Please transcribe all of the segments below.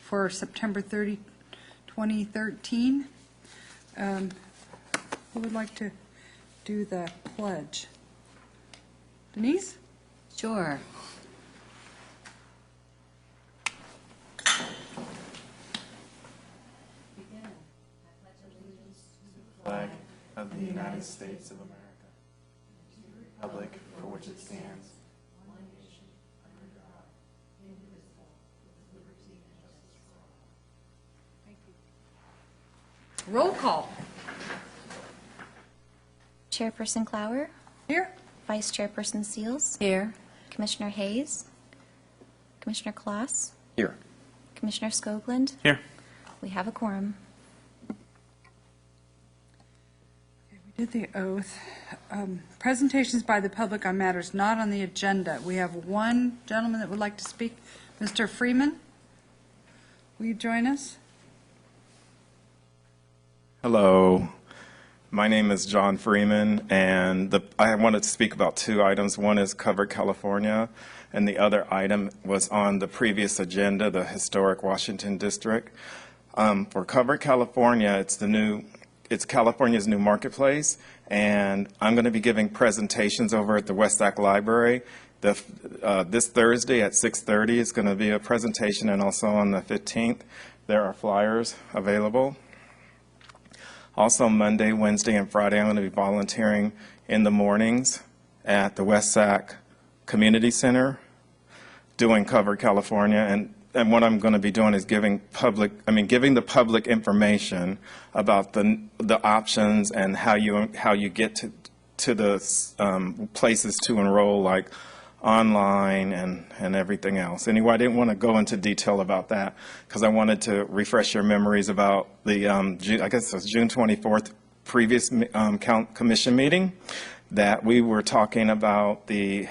for September 30, 2013. Who would like to do the pledge? Denise? Sure. Flag of the United States of America, the republic for which it stands, one nation, under God, indivisible, with liberty and justice for all. Thank you. Roll call. Chairperson Clower, Here. Vice Chairperson Seals, Here. Commissioner Hayes, Commissioner Kloss, Here. Commissioner Skoglund. Here. We have a quorum. We did the oath. Presentations by the public on matters not on the agenda. We have one gentleman that would like to speak. Mr. Freeman, will you join us? Hello, my name is John Freeman, and I wanted to speak about two items. One is Cover California, and the other item was on the previous agenda, the Historic Washington District. For Cover California, it's California's new marketplace, and I'm going to be giving presentations over at the West Sac Library. This Thursday at 6:30 is going to be a presentation, and also on the 15th, there are flyers available. Also, Monday, Wednesday, and Friday, I'm going to be volunteering in the mornings at the West Sac Community Center doing Cover California. And what I'm going to be doing is giving the public information about the options and how you get to the places to enroll, like online and everything else. Anyway, I didn't want to go into detail about that because I wanted to refresh your memories about the I guess it was June 24th previous commission meeting that we were talking about the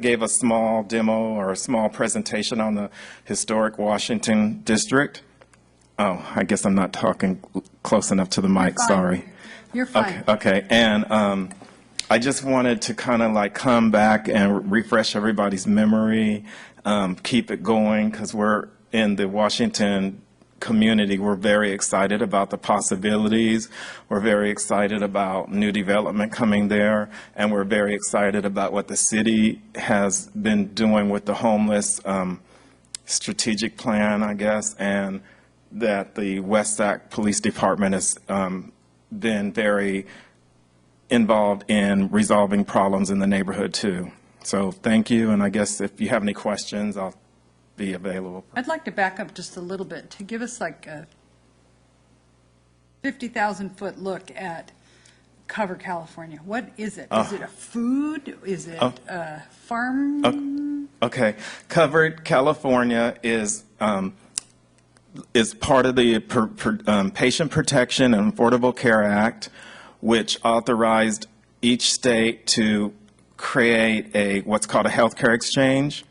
gave a small demo or a small presentation on the historic Washington district. Oh, I guess I'm not talking close enough to the mic. Sorry. You're fine. Okay. And I just wanted to kind of like come back and refresh everybody's memory, keep it going, because we're in the Washington community. We're very excited about the possibilities. We're very excited about new development coming there, and we're very excited about what the city has been doing with the homeless strategic plan, I guess, and that the West Sac Police Department has been very involved in resolving problems in the neighborhood too. So thank you, and I guess if you have any questions, I'll be available. I'd like to back up just a little bit to give us like a 50,000-foot look at Cover California. What is it? Is it a food? Is it a farm? Okay, Covered California is part of the Patient Protection and Affordable Care Act, which authorized each state to create what's called a healthcare exchange.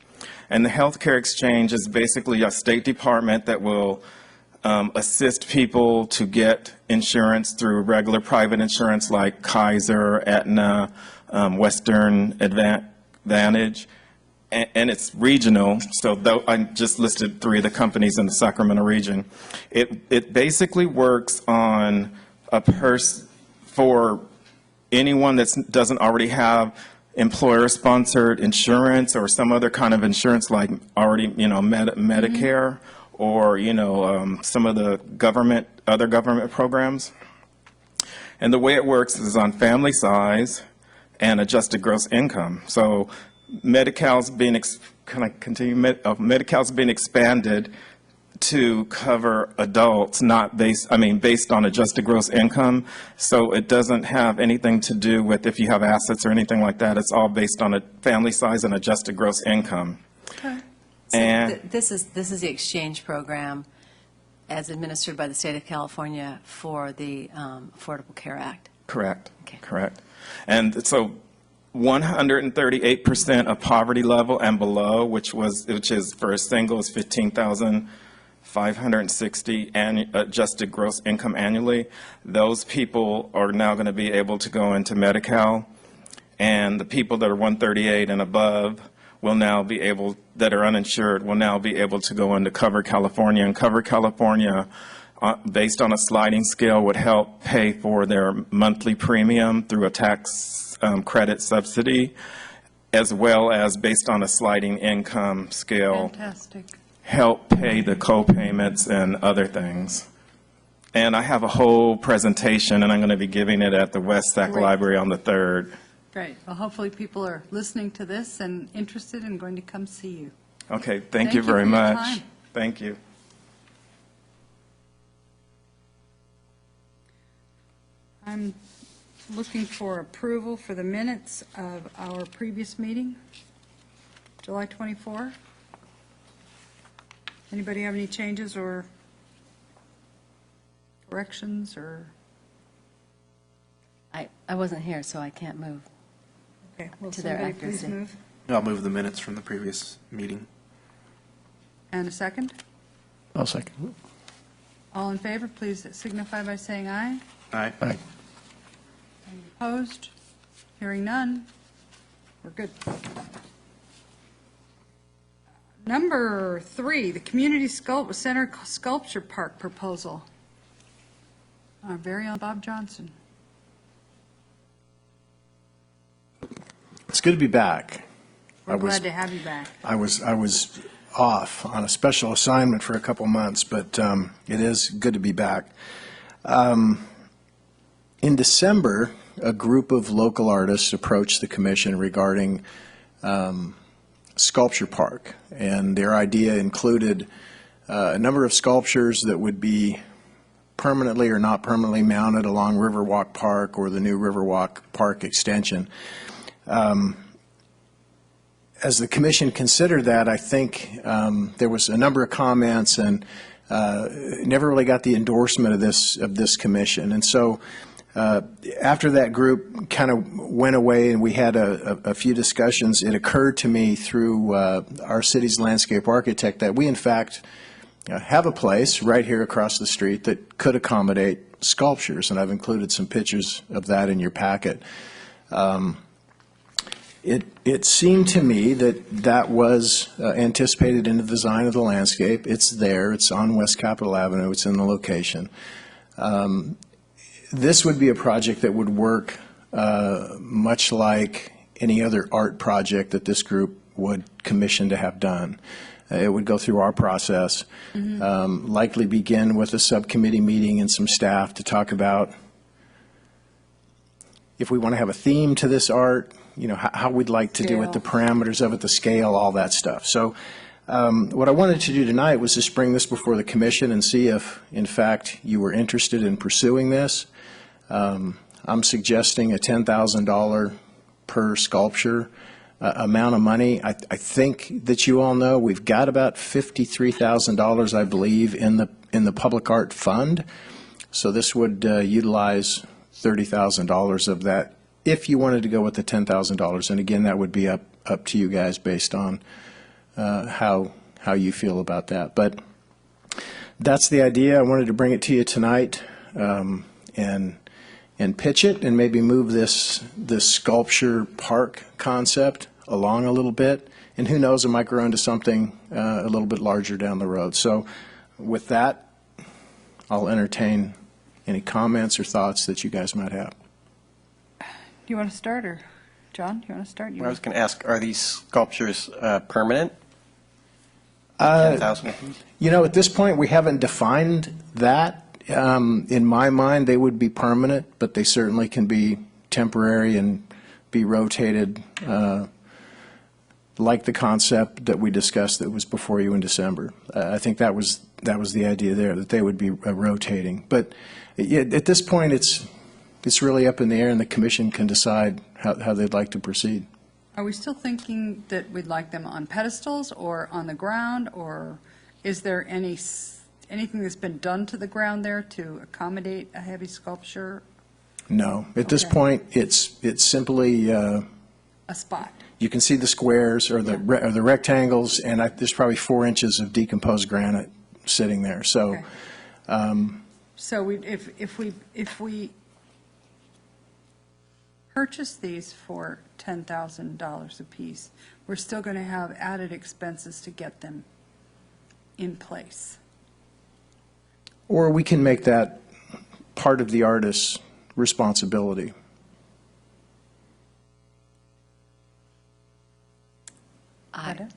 And the healthcare exchange is basically a state department that will assist people to get insurance through regular private insurance like Kaiser, Aetna, Western Advantage, and it's regional. So though I just listed 3 of the companies in the Sacramento region. It basically works on for anyone that doesn't already have employer-sponsored insurance or some other kind of insurance, like already, Medicare or, some of the other government programs. And the way it works is on family size and adjusted gross income. So Medi-Cal's being, Medi-Cal's being expanded to cover adults, not based on adjusted gross income. So it doesn't have anything to do with if you have assets or anything like that. It's all based on a family size and adjusted gross income. Okay. So And this is the exchange program as administered by the state of California for the Affordable Care Act. correct, Okay. correct. And so 138% of poverty level and below, which is for a single is 15,560 adjusted gross income annually. Those people are now going to be able to go into Medi-Cal, and the people that are 138 and above will now be able, that are uninsured, will now be able to go into Cover California. And Cover California, based on a sliding scale, would help pay for their monthly premium through a tax credit subsidy, as well as based on a sliding income scale, Fantastic. help pay the co-payments and other things. And I have a whole presentation, and I'm going to be giving it at the West Sac Great. Library on the 3rd. Great. Well, hopefully people are listening to this and interested and going to come see you. Okay, Thank thank you you for very your much. time. Thank you. I'm looking for approval for the minutes of our previous meeting, July 24. Anybody have any changes or corrections or, I wasn't here, so I can't move. okay, will To their somebody please accuracy. move? I'll move the minutes from the previous meeting. And a second? I'll second. All in favor, please signify by saying aye. Aye. Aye. Any opposed? Hearing none. We're good. Number 3, the Community Center Sculpture Park proposal. Our very own Bob Johnson. It's good to be back. We're glad to have you back. I was off on a special assignment for a couple months, but it is good to be back. In December, a group of local artists approached the commission regarding Sculpture Park, and their idea included a number of sculptures that would be permanently or not permanently mounted along Riverwalk Park or the new Riverwalk Park extension. As the commission considered that, I think there was a number of comments and never really got the endorsement of this commission. And so after that group kind of went away and we had a few discussions, it occurred to me through our city's landscape architect that we in fact have a place right here across the street that could accommodate sculptures, and I've included some pictures of that in your packet. It seemed to me that was anticipated in the design of the landscape. It's there. It's on West Capitol Avenue. It's in the location. This would be a project that would work much like any other art project that this group would commission to have done. It would go through our process, likely begin with a subcommittee meeting and some staff to talk about if we want to have a theme to this art, how we'd like to do it, the parameters of it, the scale, all that stuff. So what I wanted to do tonight was just bring this before the commission and see if, in fact, you were interested in pursuing this. I'm suggesting a $10,000 per sculpture amount of money. I think that you all know we've got about $53,000, I believe, in the Public Art Fund. So this would utilize $30,000 of that if you wanted to go with the $10,000. And again, that would be up to you guys based on how you feel about that. But that's the idea. I wanted to bring it to you tonight and pitch it and maybe move this sculpture park concept along a little bit. And who knows, it might grow into something a little bit larger down the road. So with that, I'll entertain any comments or thoughts that you guys might have. Do you want to start, or John, do you want to start? I was going to ask, are these sculptures permanent? At 10,000? This point, we haven't defined that. In my mind, they would be permanent, but they certainly can be temporary and be rotated, like the concept that we discussed that was before you in December. I think that was the idea there, that they would be rotating. But at this point, it's really up in the air, and the commission can decide how they'd like to proceed. Are we still thinking that we'd like them on pedestals or on the ground, or is there anything that's been done to the ground there to accommodate a heavy sculpture? No. At this Okay. point, it's simply, A spot? you can see the squares or the rectangles, and there's probably 4 inches of decomposed granite sitting there. So Okay. So if we purchase these for $10,000 apiece, we're still going to have added expenses to get them in place. Or we can make that part of the artist's responsibility.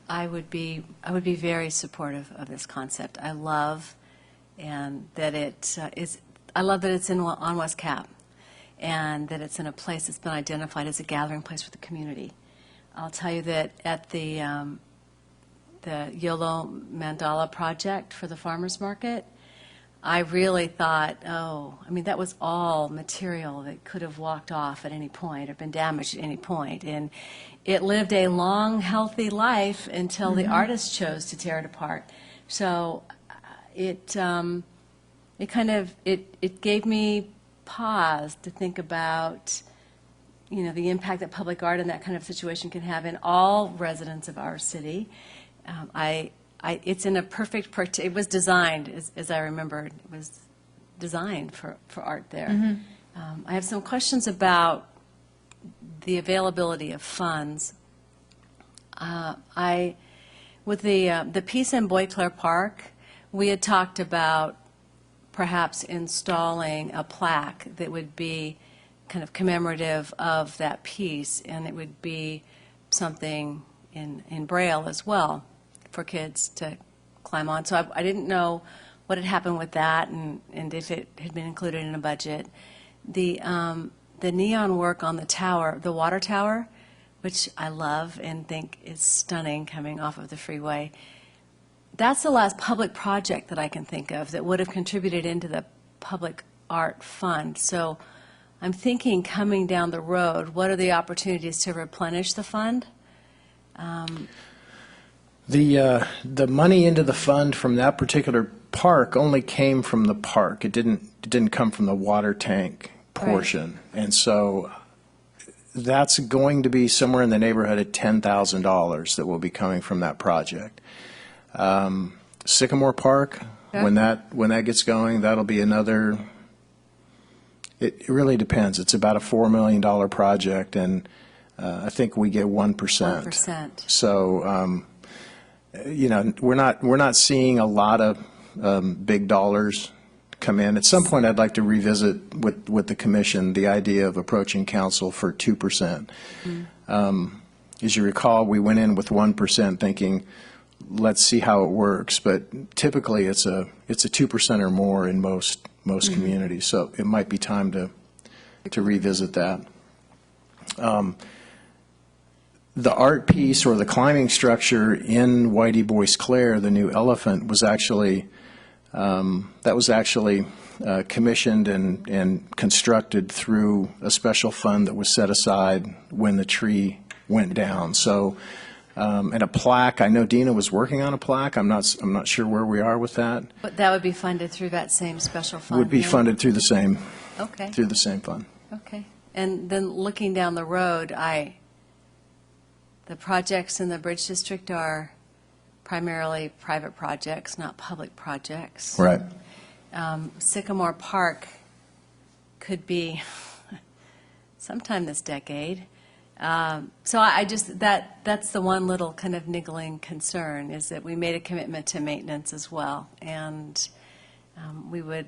I would be very supportive of this concept. I love and that it is. I love that it's on West Cap, and that it's in a place that's been identified as a gathering place for the community. I'll tell you that at the Yolo Mandala project for the farmers market, I really thought, that was all material that could have walked off at any point or been damaged at any point. And it lived a long, healthy life until the artist chose to tear it apart. So it gave me pause to think about, the impact that public art in that kind of situation can have in all residents of our city. It's in a perfect, it was designed, as I remember, it was designed for art there. I have some questions about the availability of funds. With the piece in Bois Park, we had talked about perhaps installing a plaque that would be kind of commemorative of that piece, and it would be something in Braille as well for kids to climb on. So I didn't know what had happened with that and if it had been included in a budget. The neon work on the tower, the water tower, which I love and think is stunning coming off of the freeway, that's the last public project that I can think of that would have contributed into the public art fund. So I'm thinking coming down the road, what are the opportunities to replenish the fund? The money into the fund from that particular park only came from the park. It didn't come from the water tank portion. Right. And so that's going to be somewhere in the neighborhood of $10,000 that will be coming from that project. Sycamore Park, yeah. when that gets going, that'll be another. It really depends. It's about a $4 million project, and I think we get 1%. 1%. So, we're not seeing a lot of big dollars come in. At some point, I'd like to revisit with the commission the idea of approaching council for 2%. As you recall, we went in with 1% thinking, let's see how it works. But typically, it's a 2% or more in most communities. So it might be time to revisit that. The art piece or the climbing structure in Whitey Bois Claire, the new elephant, was actually commissioned and constructed through a special fund that was set aside when the tree went down. So, and a plaque. I know Dina was working on a plaque. I'm not sure where we are with that. But that would be funded through that same special fund. Would be funded through the same. Okay. Through the same fund. Okay. And then looking down the road, the projects in the Bridge District are primarily private projects, not public projects. Right. Sycamore Park could be sometime this decade. So that's the one little kind of niggling concern, is that we made a commitment to maintenance as well, and we would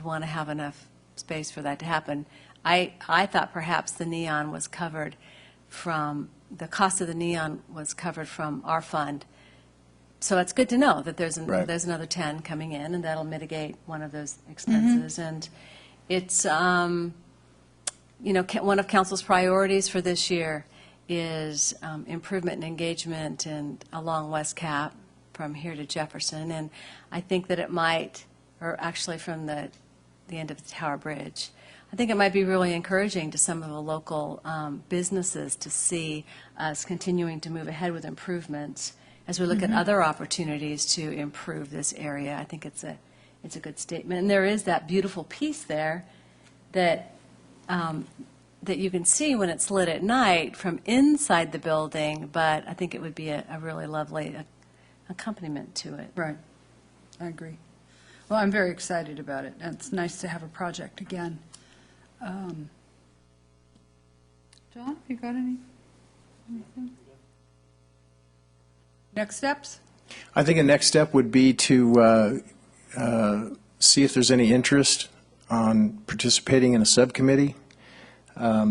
want to have enough space for that to happen. I thought perhaps the neon was covered from, the cost of the neon was covered from our fund. So it's good to know that there's another 10 coming in, and that'll mitigate one of those expenses. And it's, one of council's priorities for this year is improvement and engagement and along West Cap from here to Jefferson. And I think that it might, or actually from the end of the Tower Bridge, I think it might be really encouraging to some of the local businesses to see us continuing to move ahead with improvements as we look at other opportunities to improve this area. I think it's a good statement. And there is that beautiful piece there that you can see when it's lit at night from inside the building, but I think it would be a really lovely accompaniment to it. Right. I agree. Well, I'm very excited about it. It's nice to have a project again. John, you got anything? Next steps? I think a next step would be to see if there's any interest on participating in a subcommittee,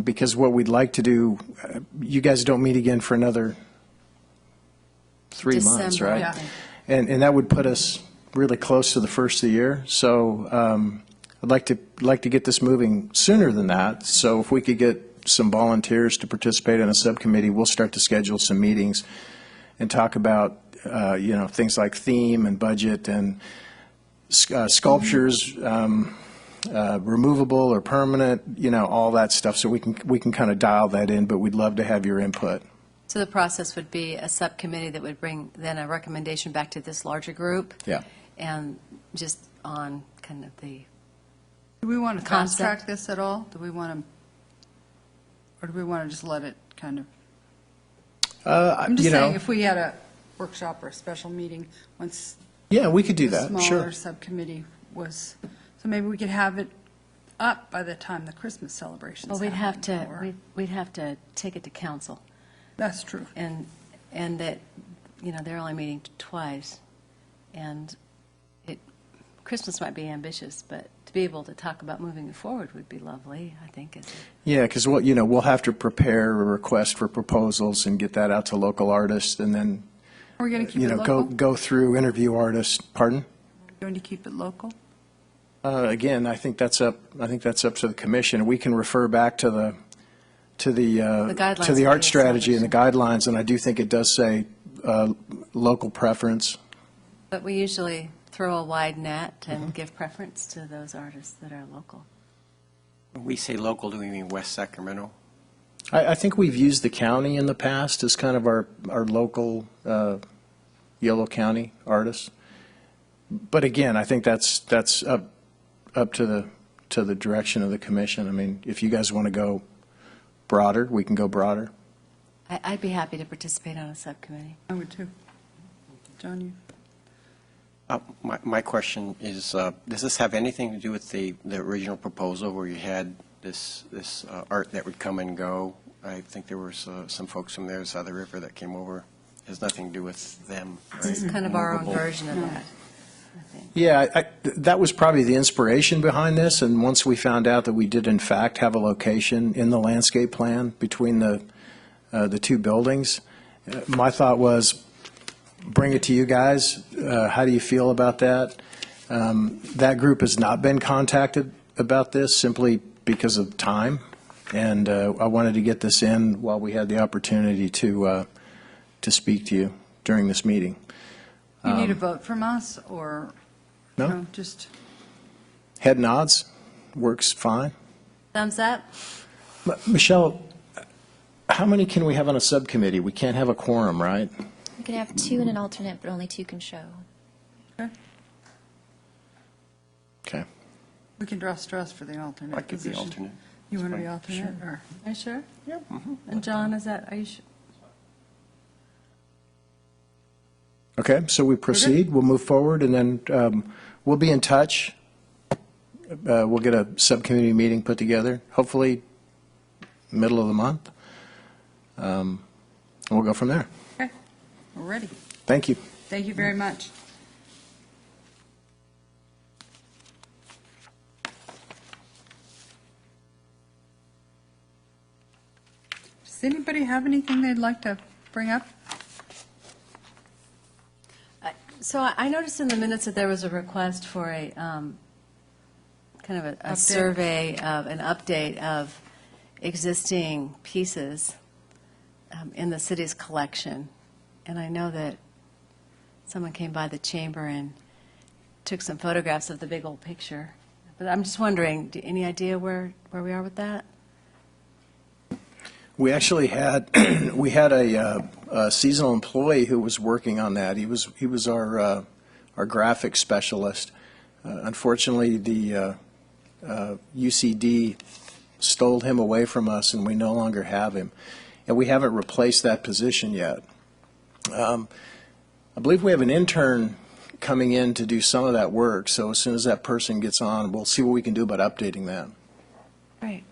because what we'd like to do, you guys don't meet again for another 3 months, December, right? I Yeah. think. And that would put us really close to the first of the year. So I'd like to get this moving sooner than that. So if we could get some volunteers to participate in a subcommittee, we'll start to schedule some meetings and talk about things like theme and budget and sculptures, removable or permanent, all that stuff. So we can kind of dial that in, but we'd love to have your input. So the process would be a subcommittee that would bring then a recommendation back to this larger group? Yeah. And just on kind of the, Do we want to fast Concept. track this at all? Do we want to, or do we want to just let it kind of? I'm just saying, if we had a workshop or a special meeting, once Yeah, we could do the that, smaller sure. subcommittee was, so maybe we could have it up by the time the Christmas celebrations well, we'd have happen, to, or- we'd have to take it to council. That's true. And that, they're only meeting twice. And Christmas might be ambitious, but to be able to talk about moving it forward would be lovely, I think. Yeah, because we'll have to prepare a request for proposals and get that out to local artists, and then Are we going to keep it local? go through, interview artists. Pardon? Going to keep it local? Again, I think that's up to the commission. We can refer back to the guidelines to the for art the strategy and the guidelines, and I do think it does say local preference. But we usually throw a wide net and give preference to those artists that are local. When we say local, do we mean West Sacramento? I think we've used the county in the past as kind of our local Yolo County artists. But again, I think that's up to the direction of the commission. I mean, if you guys want to go broader, we can go broader. I'd be happy to participate on a subcommittee. I would too. John, you? My question is, does this have anything to do with the original proposal where you had this art that would come and go? I think there were some folks from there, South River, that came over. It has nothing to do with them, right? This is kind of our own Movable. version of that, I think. Yeah, that was probably the inspiration behind this, and once we found out that we did in fact have a location in the landscape plan between the two buildings, my thought was, bring it to you guys. How do you feel about that? That group has not been contacted about this simply because of time, and I wanted to get this in while we had the opportunity to speak to you during this meeting. You need a vote from us, or, No? just, Head nods, works fine. Thumbs up? Michelle, how many can we have on a subcommittee? We can't have a quorum, right? You can have 2 and an alternate, but only 2 can show. okay, Okay. we can draw straws for the alternate I could be position. alternate. You want to It's be fine. alternate, or? Are you sure? Yep. And John, are you sure? Okay, so we proceed, we'll move forward, and then we'll be in touch. We'll get a subcommittee meeting put together, hopefully middle of the month. And we'll go from there. Okay, we're ready. Thank you. Thank you very much. Does anybody have anything they'd like to bring up? So I noticed in the minutes that there was a request for a, kind of a Update. survey of, an update of existing pieces in the city's collection. And I know that someone came by the chamber and took some photographs of the big old picture. But I'm just wondering, any idea where we are with that? We actually had, we had a seasonal employee who was working on that. He was our graphic specialist. Unfortunately, the UCD stole him away from us, and we no longer have him. And we haven't replaced that position yet. I believe we have an intern coming in to do some of that work, so as soon as that person gets on, we'll see what we can do about updating that. Right.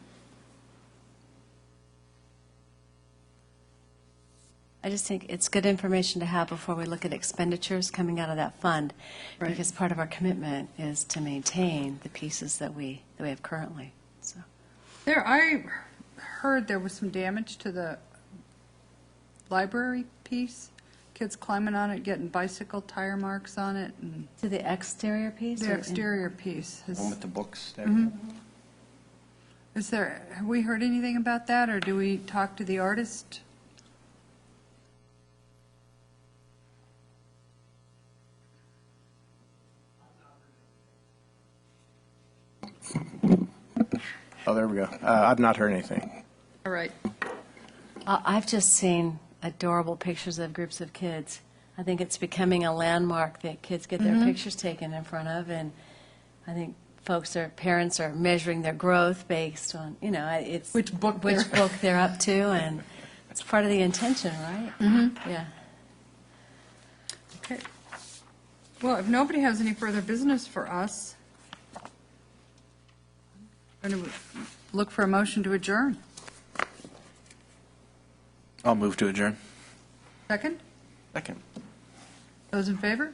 I just think it's good information to have before we look at expenditures coming out of that fund, Right. because part of our commitment is to maintain the pieces that we have currently, so. I heard there was some damage to the library piece. Kids climbing on it, getting bicycle tire marks on it, and To the exterior piece? the or- exterior piece. One with the books there. Have we heard anything about that, or do we talk to the artist? Oh, there we go. I've not heard anything. All right. I've just seen adorable pictures of groups of kids. I think it's becoming a landmark that kids get their pictures taken in front of, and I think parents are measuring their growth based on, it's Which book which book they're up to, and it's part of the intention, right? Mm-hmm. Yeah. Okay. Well, if nobody has any further business for us, I'm going to look for a motion to adjourn. I'll move to adjourn. Second? Second. Those in favor?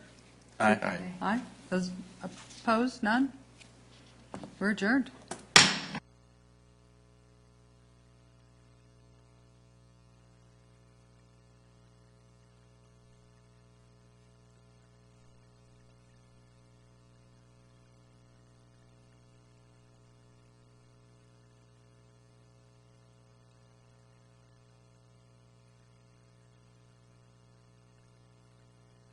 Aye. Aye. Those opposed? None? We're adjourned.